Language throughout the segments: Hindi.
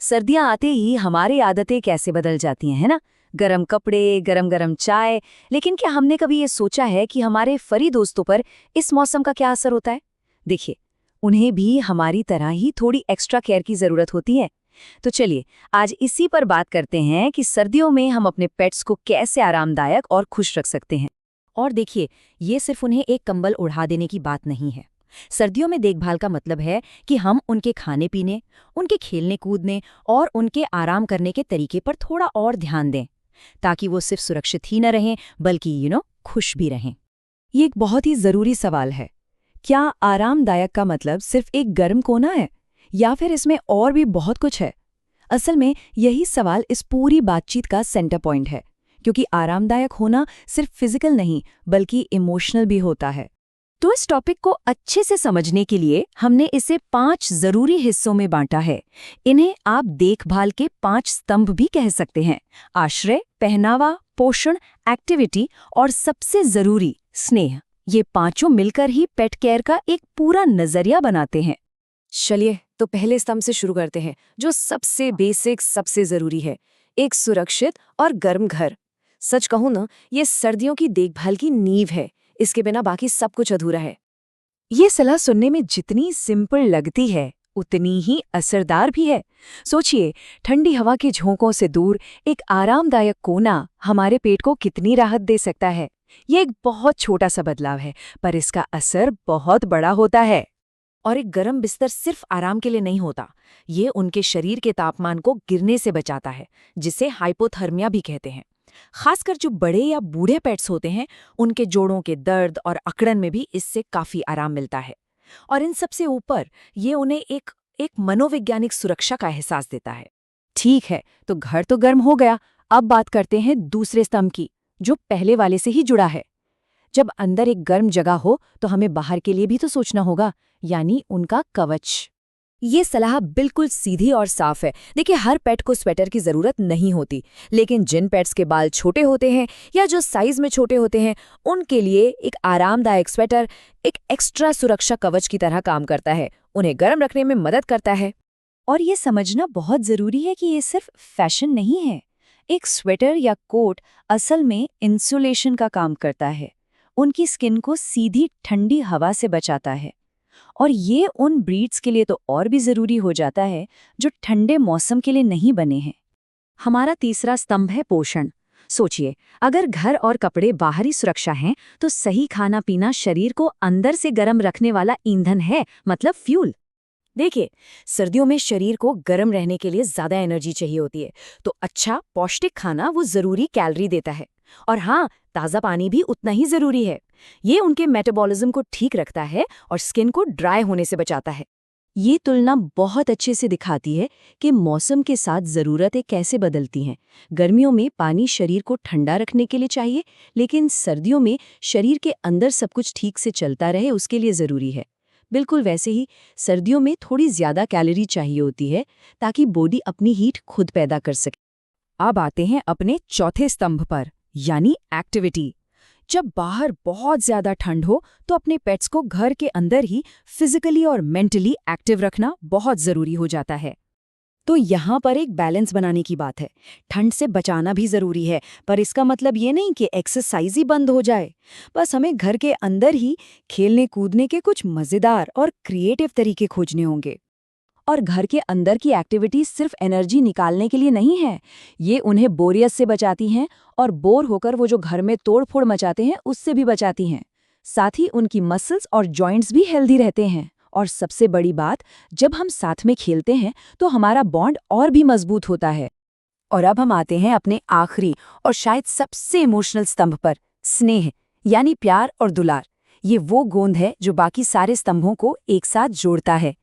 सर्दियां आते ही हमारी आदतें कैसे बदल जाती हैं, है ना? गरम कपड़े, गरम गरम चाय। लेकिन क्या हमने कभी ये सोचा है कि हमारे फरी दोस्तों पर इस मौसम का क्या असर होता है? देखिए, उन्हें भी हमारी तरह ही थोड़ी एक्स्ट्रा केयर की जरूरत होती है। तो चलिए, आज इसी पर बात करते हैं कि सर्दियों में हम अपने पेट्स को कैसे आरामदायक और खुश रख सकते हैं। और देखिए, ये सिर्फ उन्हें एक कंबल उड़ा देने की बात नहीं है। सर्दियों में देखभाल का मतलब है कि हम उनके खाने पीने, उनके खेलने कूदने और उनके आराम करने के तरीके पर थोड़ा और ध्यान दें, ताकि वो सिर्फ सुरक्षित ही न रहें बल्कि खुश भी रहें। ये एक बहुत ही जरूरी सवाल है। क्या आरामदायक का मतलब सिर्फ एक गर्म कोना है, या फिर इसमें और भी बहुत कुछ है? असल में यही सवाल इस पूरी बातचीत का सेंटर पॉइंट है, क्योंकि आरामदायक होना सिर्फ फिजिकल नहीं बल्कि इमोशनल भी होता है। तो इस टॉपिक को अच्छे से समझने के लिए हमने इसे 5 जरूरी हिस्सों में बांटा है। इन्हें आप देखभाल के 5 स्तंभ भी कह सकते हैं: आश्रय, पहनावा, पोषण, एक्टिविटी और सबसे जरूरी स्नेह। ये पांचों मिलकर ही पेट केयर का एक पूरा नजरिया बनाते हैं। चलिए, तो पहले स्तंभ से शुरू करते हैं, जो सबसे बेसिक, सबसे जरूरी है: एक सुरक्षित और गर्म घर। सच कहूं ना, ये सर्दियों की देखभाल की नींव है। इसके बिना बाकी सब कुछ अधूरा है। ये सलाह सुनने में जितनी सिंपल लगती है, उतनी ही असरदार भी है। सोचिए, ठंडी हवा के झोंकों से दूर एक आरामदायक कोना हमारे पेट को कितनी राहत दे सकता है। ये एक बहुत छोटा सा बदलाव है, पर इसका असर बहुत बड़ा होता है। और एक गर्म बिस्तर सिर्फ आराम के लिए नहीं होता, ये उनके शरीर के तापमान को गिरने से बचाता है, जिसे हाइपोथर्मिया भी कहते हैं। खासकर जो बड़े या बूढ़े पेट्स होते हैं, उनके जोड़ों के दर्द और अकड़न में भी इससे काफी आराम मिलता है। और इन सबसे ऊपर ये उन्हें एक मनोवैज्ञानिक सुरक्षा का एहसास देता है। ठीक है, तो घर तो गर्म हो गया। अब बात करते हैं दूसरे स्तंभ की, जो पहले वाले से ही जुड़ा है। जब अंदर एक गर्म जगह हो तो हमें बाहर के लिए भी तो सोचना होगा, यानी उनका कवच। ये सलाह बिल्कुल सीधी और साफ है। देखिए, हर पेट को स्वेटर की जरूरत नहीं होती, लेकिन जिन पेट्स के बाल छोटे होते हैं या जो साइज में छोटे होते हैं, उनके लिए एक आरामदायक स्वेटर एक एक्स्ट्रा सुरक्षा कवच की तरह काम करता है, उन्हें गर्म रखने में मदद करता है। और ये समझना बहुत जरूरी है कि ये सिर्फ फैशन नहीं है। एक स्वेटर या कोट असल में इंसुलेशन का काम करता है, उनकी स्किन को सीधी ठंडी हवा से बचाता है। और ये उन ब्रीड्स के लिए तो और भी जरूरी हो जाता है जो ठंडे मौसम के लिए नहीं बने हैं। हमारा तीसरा स्तंभ है पोषण। सोचिए, अगर घर और कपड़े बाहरी सुरक्षा हैं, तो सही खाना पीना शरीर को अंदर से गर्म रखने वाला ईंधन है, मतलब फ्यूल। देखिए, सर्दियों में शरीर को गर्म रहने के लिए ज्यादा एनर्जी चाहिए होती है, तो अच्छा पौष्टिक खाना वो जरूरी कैलोरी देता है। और हाँ, ताज़ा पानी भी उतना ही जरूरी है। ये उनके मेटाबॉलिज्म को ठीक रखता है और स्किन को ड्राई होने से बचाता है। ये तुलना बहुत अच्छे से दिखाती है कि मौसम के साथ ज़रूरतें कैसे बदलती हैं। गर्मियों में पानी शरीर को ठंडा रखने के लिए चाहिए, लेकिन सर्दियों में शरीर के अंदर सब कुछ ठीक से चलता रहे उसके लिए ज़रूरी है। बिल्कुल वैसे ही सर्दियों में थोड़ी ज़्यादा कैलोरी चाहिए होती है, ताकि बॉडी अपनी हीट खुद पैदा कर सके। अब आते हैं अपने चौथे स्तंभ पर, यानी एक्टिविटी। जब बाहर बहुत ज्यादा ठंड हो तो अपने पेट्स को घर के अंदर ही फिजिकली और मेंटली एक्टिव रखना बहुत जरूरी हो जाता है। तो यहाँ पर एक बैलेंस बनाने की बात है। ठंड से बचाना भी जरूरी है, पर इसका मतलब ये नहीं कि एक्सरसाइज ही बंद हो जाए। बस हमें घर के अंदर ही खेलने कूदने के कुछ मजेदार और क्रिएटिव तरीके खोजने होंगे। और घर के अंदर की एक्टिविटी सिर्फ एनर्जी निकालने के लिए नहीं है, ये उन्हें बोरियत से बचाती हैं, और बोर होकर वो जो घर में तोड़-फोड़ मचाते हैं उससे भी बचाती हैं। साथ ही उनकी मसल्स और जॉइंट्स भी हेल्दी रहते हैं। और सबसे बड़ी बात, जब हम साथ में खेलते हैं तो हमारा बॉन्ड और भी मजबूत होता है। और अब हम आते हैं अपने आखिरी और शायद सबसे इमोशनल स्तंभ पर, स्नेह, यानी प्यार और दुलार। ये वो गोंद है जो बाकी सारे स्तंभों को एक साथ जोड़ता है।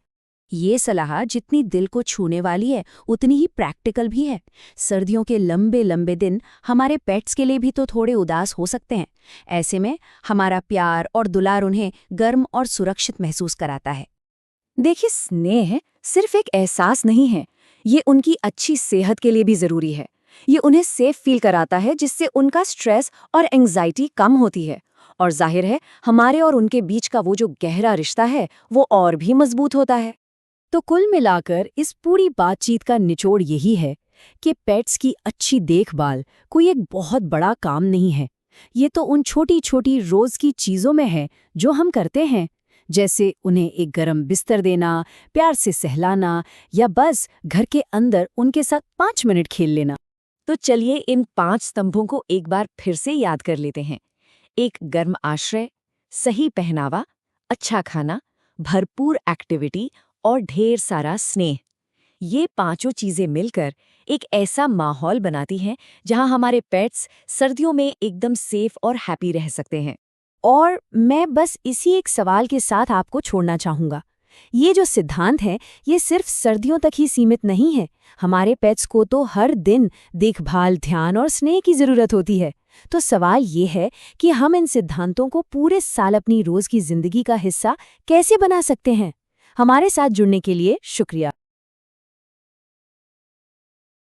ये सलाह जितनी दिल को छूने वाली है, उतनी ही प्रैक्टिकल भी है। सर्दियों के लंबे लंबे दिन हमारे पेट्स के लिए भी तो थोड़े उदास हो सकते हैं। ऐसे में हमारा प्यार और दुलार उन्हें गर्म और सुरक्षित महसूस कराता है। देखिए, स्नेह सिर्फ एक एहसास नहीं है, ये उनकी अच्छी सेहत के लिए भी जरूरी है। ये उन्हें सेफ फील कराता है, जिससे उनका स्ट्रेस और एंग्जाइटी कम होती है। और जाहिर है, हमारे और उनके बीच का वो जो गहरा रिश्ता है, वो और भी मजबूत होता है। तो कुल मिलाकर इस पूरी बातचीत का निचोड़ यही है कि पेट्स की अच्छी देखभाल कोई एक बहुत बड़ा काम नहीं है। ये तो उन छोटी छोटी रोज की चीजों में है जो हम करते हैं, जैसे उन्हें एक गरम बिस्तर देना, प्यार से सहलाना या बस घर के अंदर उनके साथ 5 मिनट खेल लेना। तो चलिए इन 5 स्तंभों को एक बार फिर से याद कर लेते हैं। एक गर्म आश्रय, सही पहनावा, अच्छा खाना, भरपूर एक्टिविटी और ढेर सारा स्नेह। ये पांचों चीजें मिलकर एक ऐसा माहौल बनाती हैं जहां हमारे पेट्स सर्दियों में एकदम सेफ और हैप्पी रह सकते हैं। और मैं बस इसी एक सवाल के साथ आपको छोड़ना चाहूंगा। ये जो सिद्धांत है, ये सिर्फ सर्दियों तक ही सीमित नहीं है। हमारे पेट्स को तो हर दिन देखभाल, ध्यान और स्नेह की जरूरत होती है। तो सवाल ये है कि हम इन सिद्धांतों को पूरे साल अपनी रोज की जिंदगी का हिस्सा कैसे बना सकते हैं। हमारे साथ जुड़ने के लिए शुक्रिया।